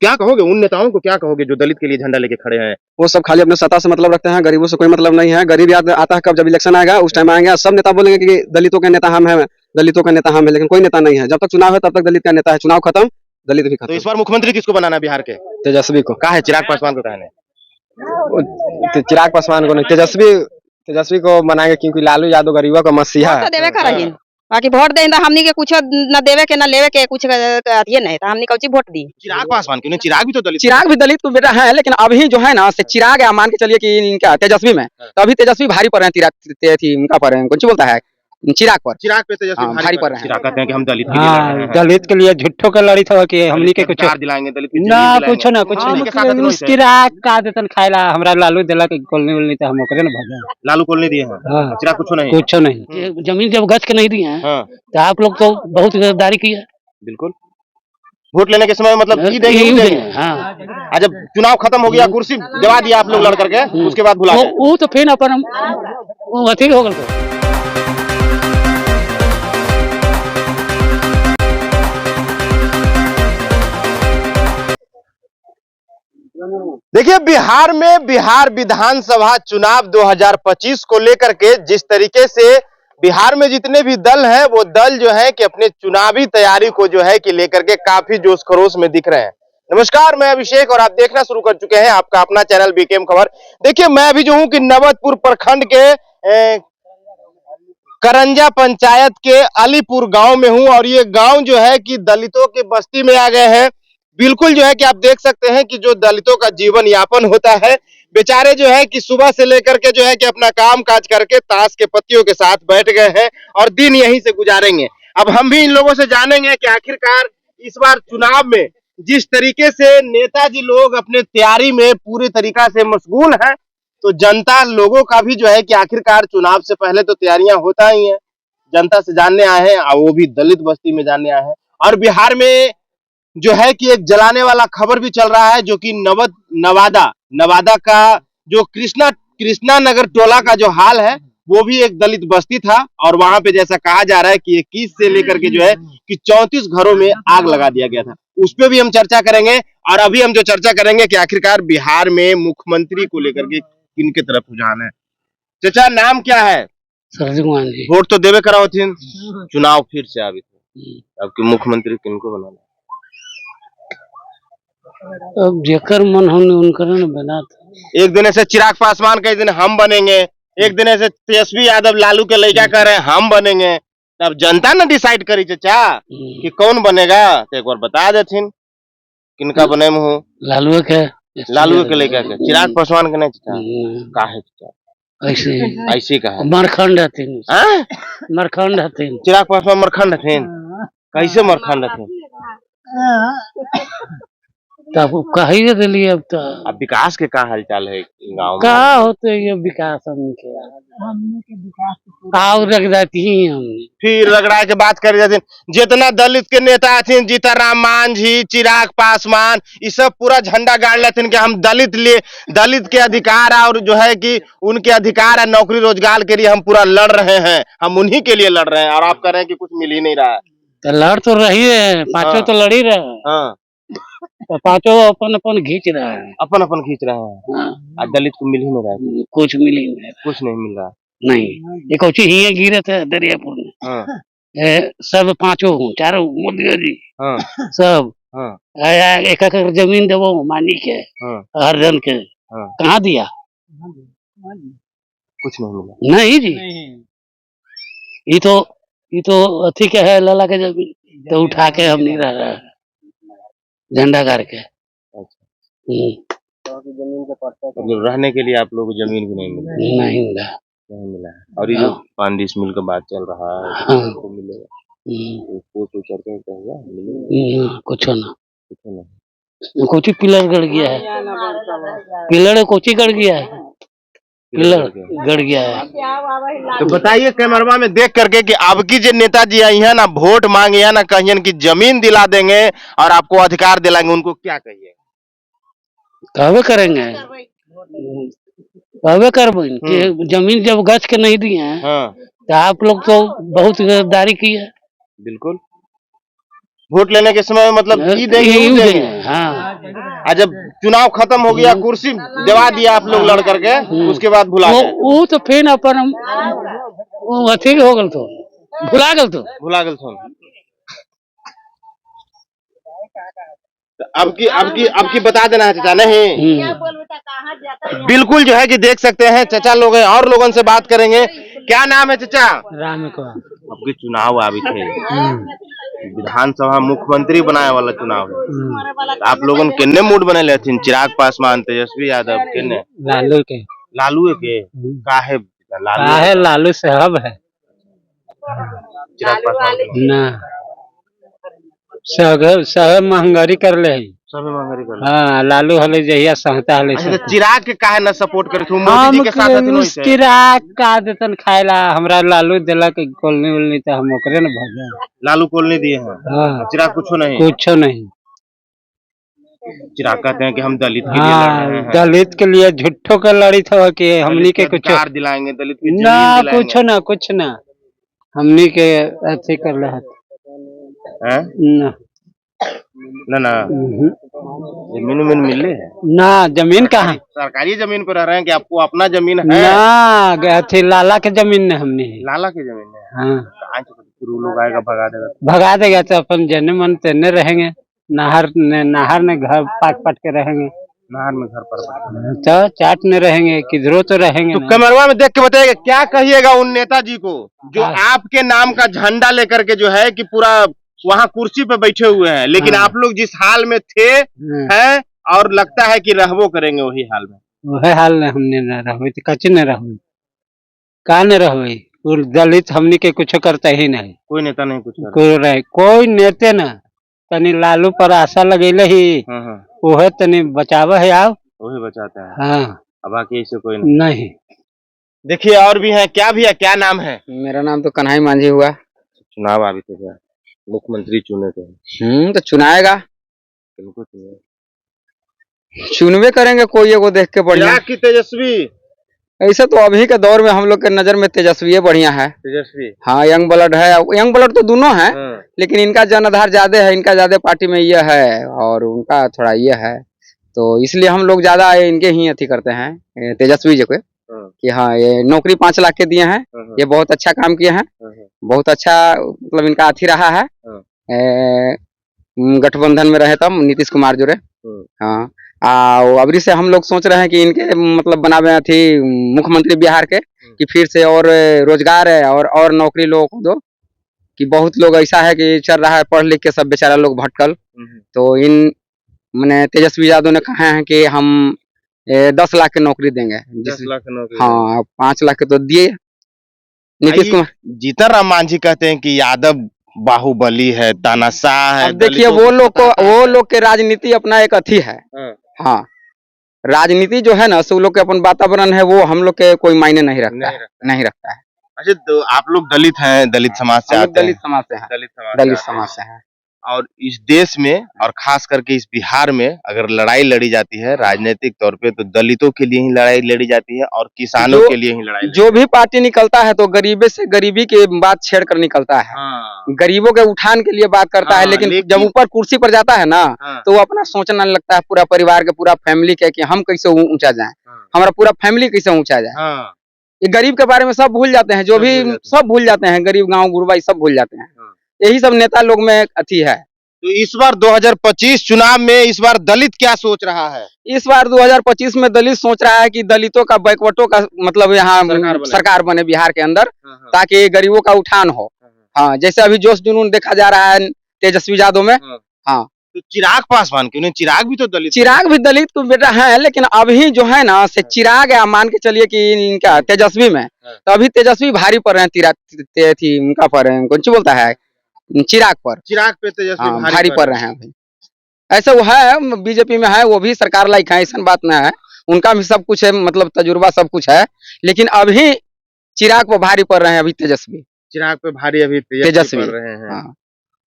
क्या कहोगे उन नेताओं को, क्या कहोगे जो दलित के लिए झंडा लेके खड़े हैं? वो सब खाली अपने सत्ता से मतलब रखते हैं, गरीबों से कोई मतलब नहीं है। गरीब याद आता है कब, जब इलेक्शन आएगा उस टाइम आएंगे, सब नेता बोलेंगे कि दलितों के नेता हम हैं, दलितों का नेता हम है, लेकिन कोई नेता नहीं है। जब तक चुनाव है तब तक दलित का नेता है, चुनाव खत्म दलित भी तो खत्म। इस बार मुख्यमंत्री किसको बनाना है बिहार के? तेजस्वी को। कहा है चिराग पासवान को कहने? चिराग पासवान को नहीं, तेजस्वी को बनाएंगे, क्योंकि लालू यादव गरीबों का मसीहा है। देवे कर रही बाकी वोट दे हमनी के कुछ न देवे के न लेवे के कुछ अथिये नहीं, तो हमनी कौची वोट दी। चिराग पासवान क्यों नहीं? चिराग भी तो दलित। चिराग भी दलित को बेटा है, लेकिन अभी जो है ना चिराग है, मान के चलिए कि इनका तेजस्वी में, तो अभी तेजस्वी भारी पर है, इनका पर है, कौन सी बोलता है चिराग पर, चिराग पे तेजस्वी भारी पर है। चिराग कहते हैं कि हम दलित के लिए लड़ रहे हैं। दलित के लिए झुट्ठो का लड़ी था कि हमनी के कुछ दिलाएंगे दलित ना कुछ ना कुछ नहीं। चिराग का देतन खाइला हमरा लालू दिला के कोलनी उलनी तो हम ओकरे न भगा। लालू कोल नहीं दिए हैं, चिराग कुछ नहीं, कुछ नहीं। जमीन जब गज के नहीं दिए हैं तो आप लोग तो बहुत गद्दारी की है। बिल्कुल, वोट लेने के समय मतलब ई देंगे। हाँ, जब चुनाव खत्म हो गया, कुर्सी दबा दिया आप लोग लड़ करके, उसके बाद भुला गए। वो तो फिर अपन अथी हो गल। देखिए बिहार में बिहार विधानसभा चुनाव 2025 को लेकर के जिस तरीके से बिहार में जितने भी दल हैं वो दल जो है कि अपने चुनावी तैयारी को जो है कि लेकर के काफी जोश खरोश में दिख रहे हैं। नमस्कार, मैं अभिषेक और आप देखना शुरू कर चुके हैं आपका अपना चैनल बीकेएम खबर। देखिए मैं अभी जो हूं कि नवतपुर प्रखंड के करंजा पंचायत के अलीपुर गांव में हूं और ये गांव जो है कि दलितों की बस्ती में आ गए हैं। बिल्कुल जो है कि आप देख सकते हैं कि जो दलितों का जीवन यापन होता है, बेचारे जो है कि सुबह से लेकर के जो है कि अपना काम काज करके ताश के पत्तियों के साथ बैठ गए हैं और दिन यहीं से गुजारेंगे। अब हम भी इन लोगों से जानेंगे कि आखिरकार इस बार चुनाव में जिस तरीके से नेताजी लोग अपने तैयारी में पूरी तरीका से मशगूल है, तो जनता लोगों का भी जो है कि आखिरकार चुनाव से पहले तो तैयारियां होता ही है। जनता से जानने आए हैं और वो भी दलित बस्ती में जानने आए हैं। और बिहार में जो है कि एक जलाने वाला खबर भी चल रहा है, जो कि नवादा का जो कृष्णा नगर टोला का जो हाल है वो भी एक दलित बस्ती था और वहां पे जैसा कहा जा रहा है कि 21 से लेकर के जो है कि 34 घरों में आग लगा दिया गया था। उस पर भी हम चर्चा करेंगे। और अभी हम जो चर्चा करेंगे कि आखिरकार बिहार में मुख्यमंत्री को लेकर के किनके तरफ रुझान है। चाचा नाम क्या है? वोट तो देवे कराओ थी, चुनाव फिर से अभी अब कि मुख्यमंत्री किनको बनाना? अब जेकर मन हमने उनकर न बना था। एक दिन ऐसे चिराग पासवान का, एक दिन हम बनेंगे, एक दिन ऐसे तेजस्वी यादव लालू के लड़का कह रहे हैं हम बनेंगे। अब जनता ना डिसाइड करी चाचा कि कौन बनेगा, तो एक बार बता देथिन किनका बने में हो। लालू के लड़का के, चिराग पासवान के नहीं चाचा, काहे चाचा ऐसे कहा मरखंड हथिन, मरखंड हथिन, चिराग पासवान मरखंड हथिन। कैसे मरखंड हथिन? तब कही दिली। अब विकास के का हालचाल है गाँव में? का होते ये विकास हमने रख जाती हमने फिर रगड़ा के बात कर जाते। जितना दलित के नेता थे, जीतनराम मांझी, चिराग पासवान, ये सब पूरा झंडा गाड़ लेते कि हम दलित के अधिकार और जो है कि उनके अधिकार है नौकरी रोजगार के लिए हम पूरा लड़ रहे हैं, हम उन्हीं के लिए लड़ रहे हैं। और आप कह रहे हैं कि कुछ मिल ही नहीं रहा है। तो लड़ तो रही है, पांचों तो लड़ ही रहे हैं, तो पांचों अपन अपन खींच रहा है, अपन अपन खींच रहे हैं। आज दलित को मिल ही नहीं रहा है, कुछ मिल ही नहीं, कुछ नहीं मिल रहा नहीं। ये कुछ ही गिरे थे दरियापुर में, सब पांचों चारों मोदी जी सब एक एक जमीन देवो मानी के हर जन के, कहाँ दिया? कुछ नहीं मिला। नहीं जी, ये तो अथी के है लला के जमीन, तो उठा के हम नहीं रह रहा है झंडा गाड़ के। मतलब रहने के लिए आप लोगों को जमीन भी नहीं मिला है। और ये जो 5 डिसमिल का बात चल रहा है तो मिलेगा? कुछ ना कोची पिलर गड़ गया है, पिलर कोची गड़ गया है, पिलर गड़ गया है। तो बताइए कैमरा में देख करके कि अब की जो नेताजी आई है ना, वोट मांगे है ना, कहिए कि जमीन दिला देंगे और आपको अधिकार दिलाएंगे, उनको क्या कहिए? कहवे करेंगे, कहवे करबो कि जमीन जब गज के नहीं दिए हैं तो आप लोग तो बहुत गद्दारी की है। बिल्कुल, वोट लेने के समय मतलब ई देंगे ऊ देंगे। हाँ और जब चुनाव खत्म हो गया, कुर्सी दिवा दिया आप लोग लड़ करके, उसके बाद भुला गए। वो तो फिर अपन वो अथी हो गल तो भुला गल तो भुला गए थे। तो अब की बता देना है चाचा। नहीं बिल्कुल जो है कि देख सकते हैं चाचा लोग हैं, और लोगों से बात करेंगे। क्या नाम है चाचा? राम को अब के चुनाव आवी थे, विधानसभा मुख्यमंत्री बनाए वाला चुनाव है। आप लोगन किन्ने मूड बने लेथिन? चिराग पासवान, तेजस्वी यादव, किन्ने? लालू के काहे लालू साहब है चिराग पासवान ना सब महंगाई कर ले सब महंगाई कर। हाँ लालू हले जहिया सहता हले अच्छा, तो चिराग के काहे न सपोर्ट करे थे? मोदी जी के साथ हथिन वैसे। चिराग का देतन खायला हमरा लालू देलक कोलनी उलनी तो हम ओकरे न भजन लालू कोलनी दिए हैं। हाँ चिराग कुछ नहीं। चिराग कहते हैं कि हम दलित के लिए लड़ रहे हैं। दलित के लिए झूठो का लड़ी था कि हमनी के कुछ अधिकार दिलाएंगे, दलित की ना जमीन कुछ ना हमनी के अच्छे कर रहे हैं ना जमीन मिले है ना। जमीन कहाँ? सरकारी जमीन पर रह रहे हैं कि आपको अपना जमीन है ना? थी लाला के जमीन है हमने। लाला की जमीन है। हाँ लोग आएगा भगा देगा तो अपन जने मन तेने रहेंगे। नहर ने घर पाट के रहेंगे। नहर में घर पर तो चाट में रहेंगे, किधरों तो रहेंगे। तो कैमरा में देख के बताइएगा, क्या कहिएगा उन नेताजी को जो आपके नाम का झंडा लेकर के जो है कि पूरा वहाँ कुर्सी पे बैठे हुए हैं, लेकिन आप लोग जिस हाल में थे हैं और लगता है कि रहबो करेंगे वही हाल में। वही हाल में हमने न रहो तो कच्चे न रहो का न रहो। दलित हमनी के कुछ करता ही नहीं। कोई नेता नहीं कुछ कोई नेते न तनी लालू पर आशा लगेले ही वो तनी बचाव है आओ वही बचाते हैं। हाँ अब बाकी ऐसे कोई नहीं। देखिए और भी है। क्या भी है? क्या नाम है? मेरा नाम तो कन्हई मांझी हुआ। चुनाव अभी तो क्या मुख्यमंत्री चुने थे। तो चुनाएगा, चुनवे करेंगे कोई को देख के बढ़िया की तेजस्वी। ऐसा तो अभी के दौर में हम लोग के नजर में तेजस्वी बढ़िया है। तेजस्वी हाँ यंग ब्लड है। यंग ब्लड तो दोनों है लेकिन इनका जनाधार ज्यादा है, इनका ज्यादा पार्टी में ये है और उनका थोड़ा ये है, तो इसलिए हम लोग ज्यादा इनके ही अथी करते हैं तेजस्वी जी को कि हाँ ये नौकरी 5 लाख के दिए हैं, ये बहुत अच्छा काम किए हैं, बहुत अच्छा मतलब इनका अथी रहा है। गठबंधन में रहे तब नीतीश कुमार जो रहे। हाँ अबरी से हम लोग सोच रहे हैं कि इनके मतलब बनावे थी मुख्यमंत्री बिहार के कि फिर से और रोजगार है और नौकरी लोगों को दो, कि बहुत लोग ऐसा है कि चल रहा है पढ़ लिख के सब बेचारा लोग भटकल। तो इन मैंने तेजस्वी यादव ने कहा है कि हम 10 लाख की नौकरी देंगे। 10 लाख की नौकरी। हाँ 5 लाख के तो दिए नीतीश कुमार। जीतन राम मांझी कहते हैं कि यादव बाहुबली है, तानाशाह है। देखिए वो लोग के राजनीति अपना एक अथी है। हाँ राजनीति जो है ना सो लोग के अपन वातावरण है, वो हम लोग के कोई मायने नहीं रखता है। अच्छा तो आप लोग दलित हैं, दलित समाज से आते हैं? दलित समाज से हैं। और इस देश में और खास करके इस बिहार में अगर लड़ाई लड़ी जाती है राजनीतिक तौर पे तो दलितों के लिए ही लड़ाई लड़ी जाती है और किसानों के लिए ही लड़ाई। जो भी पार्टी निकलता है तो गरीबी से गरीबी की बात छेड़ कर निकलता है। गरीबों के उठान के लिए बात करता है, लेकिन जब ऊपर कुर्सी पर जाता है ना तो वो अपना सोचना लगता है पूरा परिवार के, पूरा फैमिली के कि हम कैसे ऊंचा जाए, हमारा पूरा फैमिली कैसे ऊंचा जाए। ये गरीब के बारे में सब भूल जाते हैं, जो भी सब भूल जाते हैं, गरीब गाँव गुरबाई सब भूल जाते हैं। यही सब नेता लोग में अथी है। तो इस बार 2025 चुनाव में इस बार दलित क्या सोच रहा है? इस बार 2025 में दलित सोच रहा है कि दलितों का बैकवर्टों का मतलब यहाँ सरकार बने बिहार के अंदर, ताकि गरीबों का उठान हो। हाँ जैसे अभी जोश जुनून देखा जा रहा है तेजस्वी यादव में। हाँ तो चिराग पासवान क्यों नहीं? चिराग भी तो दलित, चिराग भी दलित को बेटा है, लेकिन अभी जो है ना से चिराग या मान के चलिए कि इनका तेजस्वी में तो अभी तेजस्वी भारी पड़ रहे हैं। थी उनका पर कौन सी बोलता है चिराग पे तेजस्वी भारी पड़ रहे हैं अभी। ऐसा वो है बीजेपी में है, वो भी सरकार लायक है, ऐसा बात ना है, उनका भी सब कुछ है, मतलब तजुर्बा सब कुछ है, लेकिन अभी चिराग पे भारी पड़ रहे हैं। अभी तेजस्वी चिराग पे भारी अभी तेजस्वी पड़ रहे हैं। हाँ।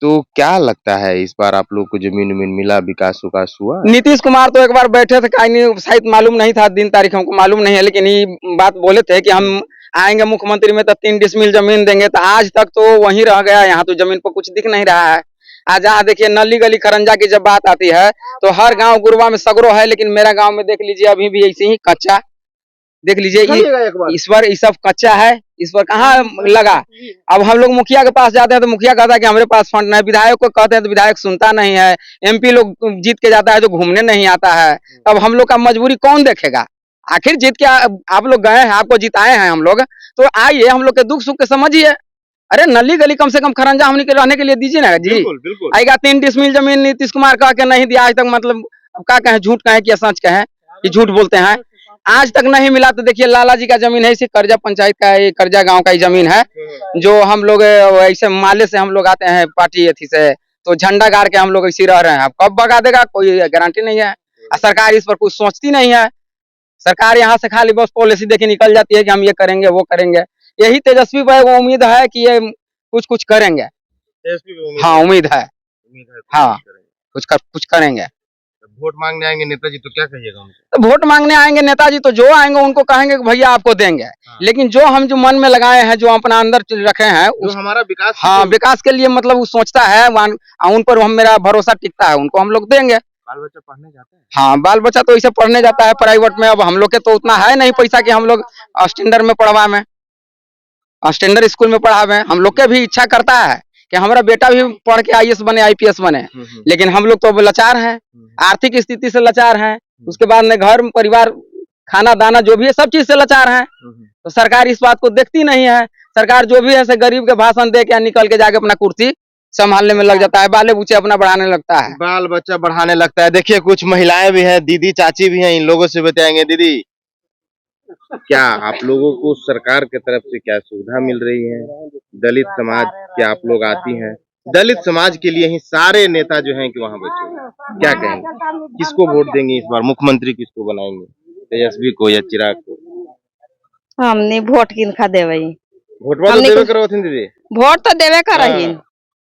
तो क्या लगता है इस बार आप लोग को जमीन मिला, विकास हुआ? नीतीश कुमार तो एक बार बैठे थे, कहीं शायद मालूम नहीं था, दिन तारीख हमको मालूम नहीं है, लेकिन ये बात बोले थे कि हम आएंगे मुख्यमंत्री में तो 3 डिसमिल जमीन देंगे, तो आज तक तो वहीं रह गया, यहाँ तो जमीन पर कुछ दिख नहीं रहा है। आज जहाँ देखिए नली गली खरंजा की जब बात आती है तो हर गांव गुरवा में सगरो है, लेकिन मेरा गांव में देख लीजिए अभी भी ऐसे ही कच्चा। देख लीजिए इस बार ये सब कच्चा है, इस बार कहाँ लगा। अब हम लोग मुखिया के पास जाते हैं तो मुखिया कहता है कि हमारे पास फंड नहीं, विधायक को कहते हैं तो विधायक सुनता नहीं है, MP लोग जीत के जाता है तो घूमने नहीं आता है। अब हम लोग का मजबूरी कौन देखेगा? आखिर जीत के आप लोग गए हैं, आपको जिताए हैं हम लोग, तो आइए हम लोग के दुख सुख के समझिए। अरे नली गली कम से कम खरंजा हमने के रहने के लिए दीजिए ना जी। बिल्कुल बिल्कुल। आएगा 3 डिसमिल जमीन नीतीश कुमार कह के नहीं दिया आज तक, मतलब अब क्या कहें, झूठ कहें कि सच कहें कि झूठ बोलते हैं, आज तक नहीं मिला। तो देखिए लाला जी का जमीन है, इसी कर्जा पंचायत का, ये कर्जा गांव का ही जमीन है, जो हम लोग ऐसे माले से हम लोग आते हैं पार्टी अथी से, तो झंडा गाड़ के हम लोग इसी रह रहे हैं। अब कब भगा देगा कोई गारंटी नहीं है, और सरकार इस पर कुछ सोचती नहीं है। सरकार यहाँ से खाली बस पॉलिसी देके निकल जाती है कि हम ये करेंगे वो करेंगे। यही तेजस्वी भाई को उम्मीद है कि ये कुछ करेंगे। हाँ उम्मीद है, हाँ कुछ करेंगे। वोट मांगने आएंगे नेताजी तो क्या कहिएगा उनको? तो वोट मांगने आएंगे नेताजी तो जो आएंगे उनको कहेंगे कि भैया आपको देंगे। हाँ। लेकिन जो हम जो मन में लगाए हैं, जो अपना अंदर रखे हैं, जो हमारा विकास, हाँ विकास के लिए मतलब वो सोचता है, उन पर हम मेरा भरोसा टिकता है, उनको हम लोग देंगे। बाल बच्चा पढ़ने जाते हैं? हाँ बाल बच्चा तो इसे पढ़ने जाता है प्राइवेट में। अब हम लोग के तो उतना है नहीं पैसा कि हम लोग स्टैंडर्ड में पढ़वा में, स्टैंडर्ड स्कूल में पढ़ावे। हम लोग के भी इच्छा करता है कि हमारा बेटा भी पढ़ के IAS बने, IPS बने, लेकिन हम लोग तो अब लाचार हैं, आर्थिक स्थिति से लाचार हैं, उसके बाद में घर परिवार खाना दाना जो भी है सब चीज से लाचार हैं। तो सरकार इस बात को देखती नहीं है। सरकार जो भी है से गरीब के भाषण दे के निकल के जाके अपना कुर्सी संभालने में लग जाता है, बाले बूचे अपना बढ़ाने लगता है, बाल बच्चा बढ़ाने लगता है। देखिए कुछ महिलाएं भी हैं, दीदी चाची भी हैं, इन लोगों से बताएंगे। दीदी क्या आप लोगों को सरकार की तरफ से क्या सुविधा मिल रही है? दलित समाज के आप लोग आती हैं, दलित समाज के लिए ही सारे नेता जो हैं कि वहाँ बैठे हुए हैं, क्या कहेंगे? किसको वोट देंगे इस बार? मुख्यमंत्री किसको बनाएंगे, तेजस्वी को या चिराग को? हमने वोट किनका देवे? वोट तो देवे करो दीदी। वोट तो देवे कर रही,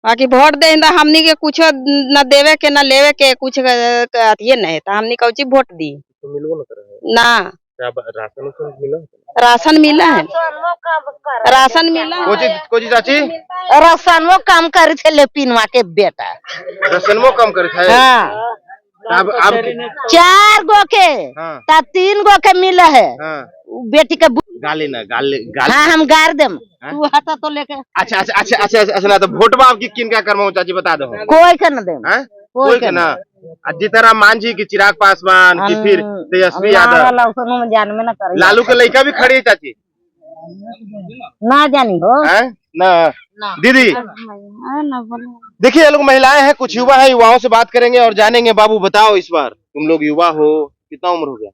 बाकी वोट दे हमनी के कुछ न देवे के न लेवे के, कुछ अथिये नहीं, तो हमनी कौची वोट दी? तो मिलबो न करे ना राशन मिला? राशन मिला है, राशन मिला। कोची चाची राशनवो काम करे थे लेपिनवा के बेटा, राशनवो काम करे थे। हाँ अब 4 गो के, हाँ। तब 3 गो के मिले है। हाँ। बेटी के गाली ना गाली। हाँ हम गाड़ देम, तू हटा तो लेके। अच्छा ना, तो वोटवा आपकी किनका करवाऊं चाची बता दो? कोई के न देम, कोई के ना। जीताराम मांझी की, चिराग पासवान की, फिर तेजस्वी यादव, लालू के लड़का भी खड़ी है चाची? ना जानी हो ना दीदी। देखिए ये लोग महिलाएं हैं, कुछ युवा हैं, युवाओं से बात करेंगे और जानेंगे। बाबू बताओ, इस बार तुम लोग युवा हो, कितना उम्र हो गया?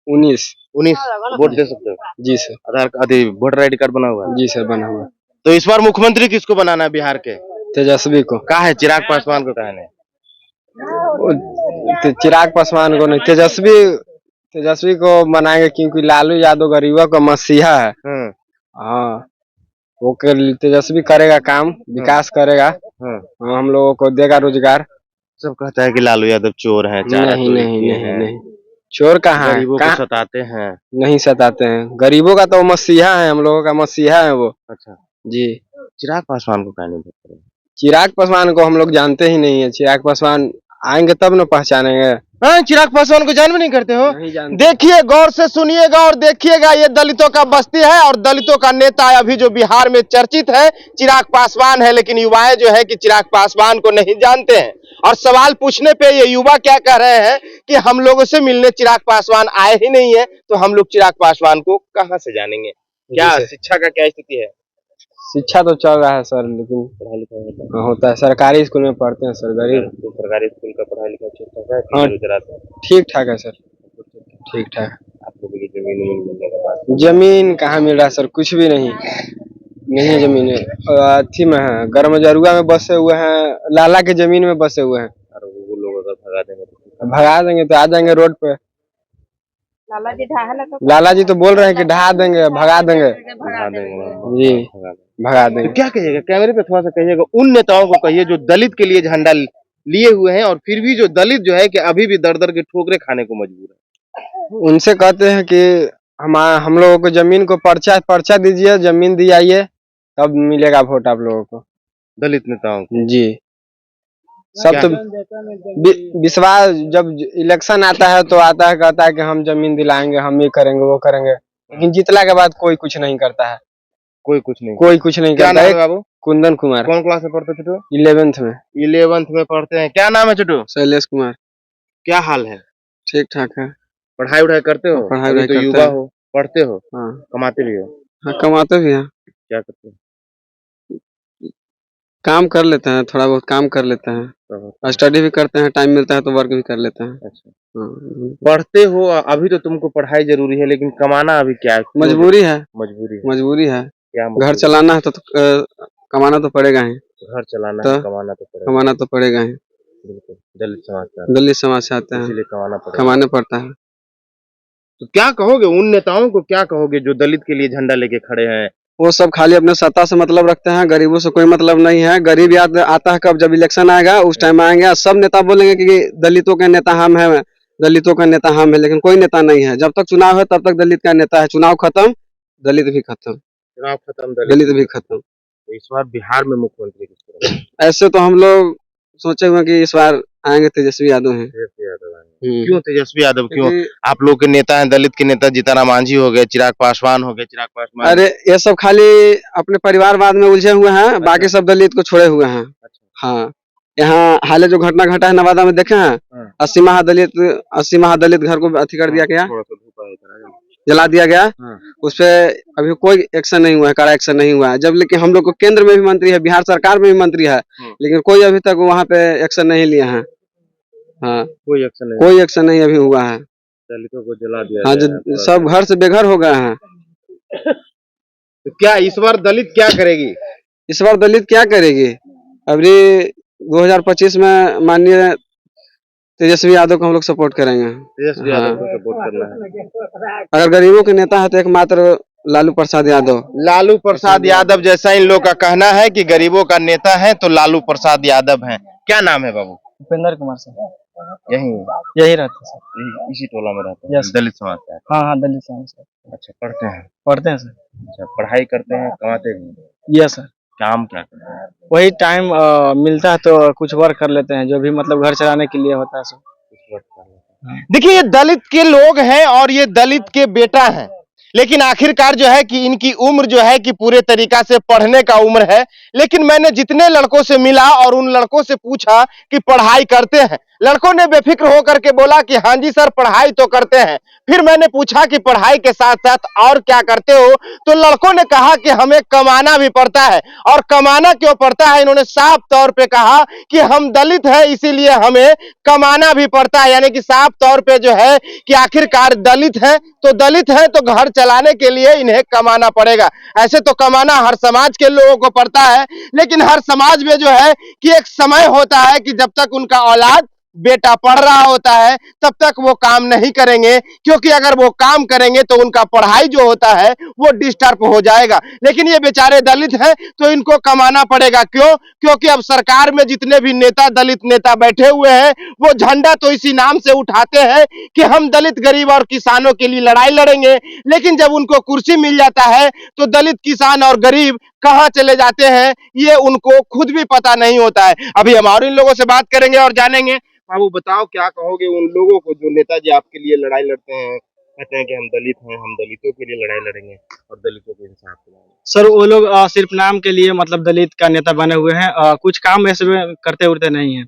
19 वोट दे सकते हो? जी सर। आधार वोटर ID कार्ड बना हुआ है? जी सर बना हुआ। तो इस बार मुख्यमंत्री किसको बनाना है बिहार के? तेजस्वी को। कहा है चिराग पासवान को? कहा नहीं चिराग पासवान को नहीं, तेजस्वी को बनाएंगे, क्योंकि लालू यादव गरीबों का मसीहा है। हाँ वो तेजस्वी करेगा काम, विकास करेगा, हम लोगों को देगा रोजगार। सब कहता है कि लालू यादव चोर हैं, नहीं चोर कहाँ है? गरीबों को सताते हैं। नहीं सताते हैं, गरीबों का तो मसीहा है, हम लोगों का मसीहा है वो। अच्छा जी। चिराग पासवान को कहने देते हैं? चिराग पासवान को हम लोग जानते ही नहीं है। चिराग पासवान आएंगे तब न पहचानेंगे। हाँ, चिराग पासवान को जान भी नहीं करते हो? नहीं जानते। देखिए गौर से सुनिएगा और देखिएगा, ये दलितों का बस्ती है और दलितों का नेता अभी जो बिहार में चर्चित है चिराग पासवान है, लेकिन युवाएं जो है कि चिराग पासवान को नहीं जानते हैं। और सवाल पूछने पे ये युवा क्या कह रहे हैं कि हम लोगों से मिलने चिराग पासवान आए ही नहीं है, तो हम लोग चिराग पासवान को कहाँ से जानेंगे? क्या शिक्षा का क्या स्थिति है? शिक्षा तो चल रहा है सर, लेकिन पढ़ाई लिखाई होता है, सरकारी स्कूल में पढ़ते हैं सर, गरीब। तो सरकारी स्कूल का पढ़ाई लिखाई चलता है? हाँ ठीक ठाक है सर, ठीक ठाक। आप लोगों की जमीन जमीन कहाँ मिल रहा है सर? कुछ भी नहीं है जमीन। अथी में है, गरमजरुआ में बसे हुए हैं, लाला के जमीन में बसे हुए हैं। वो लोग अगर भगा देंगे तो आ जाएंगे रोड पे। लाला जी तो बोल रहे हैं कि ढहा देंगे, भगा देंगे जी, भगा देंगे। तो क्या कहिएगा, कैमरे पे थोड़ा सा कहिएगा, उन नेताओं को कहिए जो दलित के लिए झंडा लिए हुए हैं और फिर भी जो दलित जो है कि अभी भी दर दर के ठोकरे खाने को मजबूर है। उनसे कहते हैं कि हम लोगों को जमीन को पर्चा दीजिए, जमीन दिलाइए, तब मिलेगा वोट आप लोगों को। दलित नेताओं को जी। सब क्या? तो विश्वास जब इलेक्शन आता है तो आता है, कहता है कि हम जमीन दिलाएंगे, हम ये करेंगे वो करेंगे, लेकिन जीतने के बाद कोई कुछ नहीं करता है, कोई कुछ नहीं। कोई कुछ नहीं क्या करता नाम है। है बाबू? कुंदन कुमार, कौन क्लास में पढ़ते छोटू? 11th में। 11th में पढ़ते हैं। क्या नाम है छोटू? शैलेश कुमार। क्या हाल है? ठीक ठाक है। पढ़ाई वढ़ाई करते हो? पढ़ाई अभी वढ़ाई तो करते युवा हैं। हो, पढ़ते हो, हाँ कमाते भी हो। हाँ, कमाते भी हैं, क्या करते हो? काम कर लेते हैं, थोड़ा बहुत काम कर लेते हैं, स्टडी भी करते हैं, टाइम मिलता है तो वर्क भी कर लेते हैं। अच्छा, हाँ, पढ़ते हो अभी तो तुमको पढ़ाई जरूरी है, लेकिन कमाना अभी क्या है? क्यों मजबूरी है, मजबूरी है? मजबूरी है। क्या घर मजबूरी? चलाना है तो कमाना तो पड़ेगा ही, घर चलाना तो है, कमाना तो पड़ेगा। कमाना तो पड़ेगा ही। बिल्कुल, दलित समाज का दलित समाज से आते हैं, इसीलिए कमाना पड़ेगा। कमाने पड़ता है। तो क्या कहोगे उन नेताओं को, क्या कहोगे जो दलित के लिए झंडा लेके खड़े हैं? वो सब खाली अपने सत्ता से मतलब रखते हैं, गरीबों से कोई मतलब नहीं है। गरीब याद आता है कब, जब इलेक्शन आएगा उस टाइम आएंगे, सब नेता बोलेंगे कि दलितों के नेता हम हैं, दलितों का नेता हम है, लेकिन कोई नेता नहीं है। जब तक चुनाव है तब तक दलित का नेता है, चुनाव खत्म दलित भी खत्म, चुनाव खत्म दलित भी खत्म। तो इस बार बिहार में मुख्यमंत्री किस तरह? ऐसे तो हम लोग सोचे हुए कि इस बार आएंगे तेजस्वी यादव हैं। तेजस्वी यादव आएंगे। क्यों तेजस्वी यादव क्यों? क्योंकि- आप लोग के नेता हैं, दलित के नेता जीतन मांझी हो गए, चिराग पासवान हो गए। चिराग पासवान अरे ये सब खाली अपने परिवारवाद में उलझे हुए हैं, बाकी सब दलित को छोड़े हुए हैं। हाँ, यहाँ हाल जो घटना घटा है नवादा में देखे हैं, 80 महादलित घर को अथी कर दिया गया, थोड़ा सा धूप आया इधर आ जाओ। जला दिया गया। उस पे अभी कोई एक्शन नहीं हुआ है, कड़ा एक्शन नहीं हुआ है। जब लेकिन हम लोग को केंद्र में भी मंत्री है, बिहार सरकार में भी मंत्री है, लेकिन कोई अभी तक वहाँ पे एक्शन नहीं लिए हैं। हाँ, कोई एक्शन नहीं, कोई एक्शन नहीं अभी हुआ है। दलितों को जला दिया हाँ, गया जो है। सब घर से बेघर हो गए हैं। तो क्या इस बार दलित क्या करेगी? इस बार दलित क्या करेगी? अभी 2025 में माननीय तेजस्वी यादव को हम लोग सपोर्ट करेंगे। तेजस्वी यादव को सपोर्ट करना है। अगर गरीबों के नेता है तो एकमात्र लालू प्रसाद यादव। लालू प्रसाद यादव जैसा इन लोग का कहना है कि गरीबों का नेता है तो लालू प्रसाद यादव हैं। क्या नाम है बाबू? उपेंद्र कुमार सर। यही रहते सर, इसी टोला में रहते हैं। यस। दलित समाज का है। हाँ हाँ, दलित समाज सर। अच्छा, पढ़ते हैं सर। अच्छा, पढ़ाई करते हैं, कमाते भी? Yes sir. काम क्या करते हैं? वही टाइम मिलता है तो कुछ वर्क कर लेते हैं, जो भी मतलब घर चलाने के लिए होता है सर। देखिए, ये दलित के लोग हैं और ये दलित के बेटा हैं, लेकिन आखिरकार जो है कि इनकी उम्र जो है कि पूरे तरीका से पढ़ने का उम्र है। लेकिन मैंने जितने लड़कों से मिला और उन लड़कों से पूछा कि पढ़ाई करते हैं, लड़कों ने बेफिक्र होकर के बोला कि हाँ जी सर, पढ़ाई तो करते हैं। फिर मैंने पूछा कि पढ़ाई के साथ साथ और क्या करते हो, तो लड़कों ने कहा कि हमें कमाना भी पड़ता है। और कमाना क्यों पड़ता है, इन्होंने साफ तौर पे कहा कि हम दलित हैं इसीलिए हमें कमाना भी पड़ता है। यानी कि साफ तौर पे जो है कि आखिरकार दलित है तो घर चलाने के लिए इन्हें कमाना पड़ेगा। ऐसे तो कमाना हर समाज के लोगों को पड़ता है, लेकिन हर समाज में जो है कि एक समय होता है कि जब तक उनका औलाद बेटा पढ़ रहा होता है तब तक वो काम नहीं करेंगे, क्योंकि अगर वो काम करेंगे तो उनका पढ़ाई जो होता है वो डिस्टर्ब हो जाएगा। लेकिन ये बेचारे दलित हैं तो इनको कमाना पड़ेगा। क्यों? क्योंकि अब सरकार में जितने भी नेता दलित नेता बैठे हुए हैं वो झंडा तो इसी नाम से उठाते हैं कि हम दलित गरीब और किसानों के लिए लड़ाई लड़ेंगे, लेकिन जब उनको कुर्सी मिल जाता है तो दलित किसान और गरीब कहां चले जाते हैं ये उनको खुद भी पता नहीं होता है। अभी हम और इन लोगों से बात करेंगे और जानेंगे। बाबू बताओ, क्या कहोगे उन लोगों को जो नेताजी आपके लिए लड़ाई लड़ते हैं, कहते हैं कि हम दलित हैं, हम दलितों के लिए लड़ाई लड़ेंगे और दलितों को इंसाफ दिलाएंगे? सर वो लोग सिर्फ नाम के लिए मतलब दलित का नेता बने हुए हैं, कुछ काम ऐसे करते उड़ते नहीं है।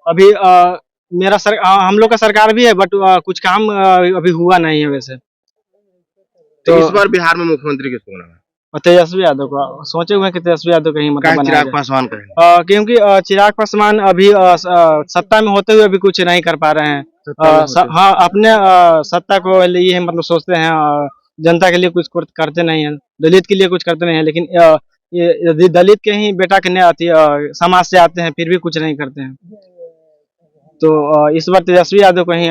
अभी हम लोग का सरकार भी है, बट कुछ काम अभी हुआ नहीं है वैसे। तो इस बार बिहार में मुख्यमंत्री किसको बनाना है? और तेजस्वी यादव को सोचे हुए हैं कि तेजस्वी यादव कहीं मतलब बनाया चिराग जाए। पासवान कहेंगे? क्योंकि चिराग पासवान अभी सत्ता में होते हुए अभी कुछ नहीं कर पा रहे हैं। हाँ, अपने सत्ता को लिए मतलब सोचते हैं, जनता के लिए कुछ करते नहीं है, दलित के लिए कुछ करते नहीं है। लेकिन ये दलित के ही बेटा के समाज से आते हैं फिर भी कुछ नहीं करते हैं। तो इस बार तेजस्वी यादव को ही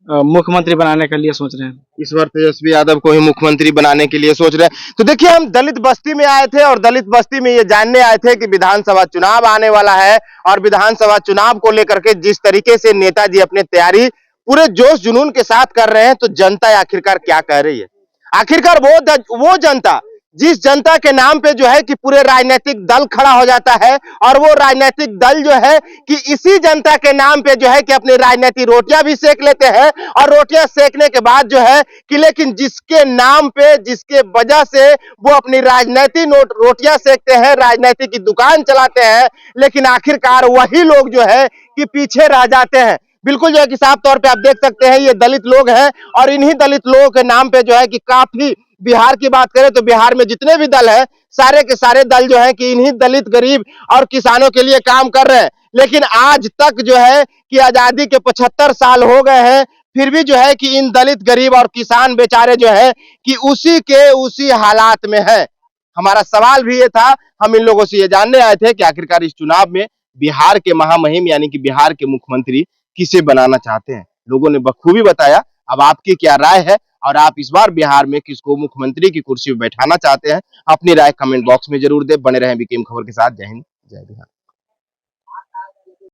मुख्यमंत्री बनाने के लिए सोच रहे हैं। इस बार तेजस्वी यादव को ही मुख्यमंत्री बनाने के लिए सोच रहे हैं। तो देखिए, हम दलित बस्ती में आए थे और दलित बस्ती में ये जानने आए थे कि विधानसभा चुनाव आने वाला है और विधानसभा चुनाव को लेकर के जिस तरीके से नेताजी अपने तैयारी पूरे जोश जुनून के साथ कर रहे हैं, तो जनता आखिरकार क्या कह रही है? आखिरकार वो जनता जिस जनता के नाम पे जो है कि पूरे राजनीतिक दल खड़ा हो जाता है और वो राजनीतिक दल जो है कि इसी जनता के नाम पे जो है कि अपनी राजनीतिक रोटियां भी सेक लेते हैं और रोटियां सेकने के बाद जो है कि लेकिन जिसके नाम पे जिसके वजह से वो अपनी राजनीतिक रोटियां सेकते हैं, राजनीतिक की दुकान चलाते हैं, लेकिन आखिरकार वही लोग जो है कि पीछे रह जाते हैं। बिल्कुल जो है कि साफ तौर पे आप देख सकते हैं ये दलित लोग हैं और इन्हीं दलित लोगों के नाम पे जो है कि काफी बिहार की बात करें तो बिहार में जितने भी दल है सारे के सारे दल जो है कि इन्हीं दलित गरीब और किसानों के लिए काम कर रहे हैं। लेकिन आज तक जो है कि आजादी के 75 साल हो गए हैं, फिर भी जो है कि इन दलित गरीब और किसान बेचारे जो है कि उसी हालात में है। हमारा सवाल भी ये था, हम इन लोगों से ये जानने आए थे कि आखिरकार इस चुनाव में बिहार के महामहिम यानी कि बिहार के मुख्यमंत्री किसे बनाना चाहते हैं। लोगों ने बखूबी बताया। अब आपकी क्या राय है और आप इस बार बिहार में किसको मुख्यमंत्री की कुर्सी पर बैठाना चाहते हैं, अपनी राय कमेंट बॉक्स में जरूर दें। बने रहें बीकेएम खबर के साथ। जय हिंद, जय बिहार।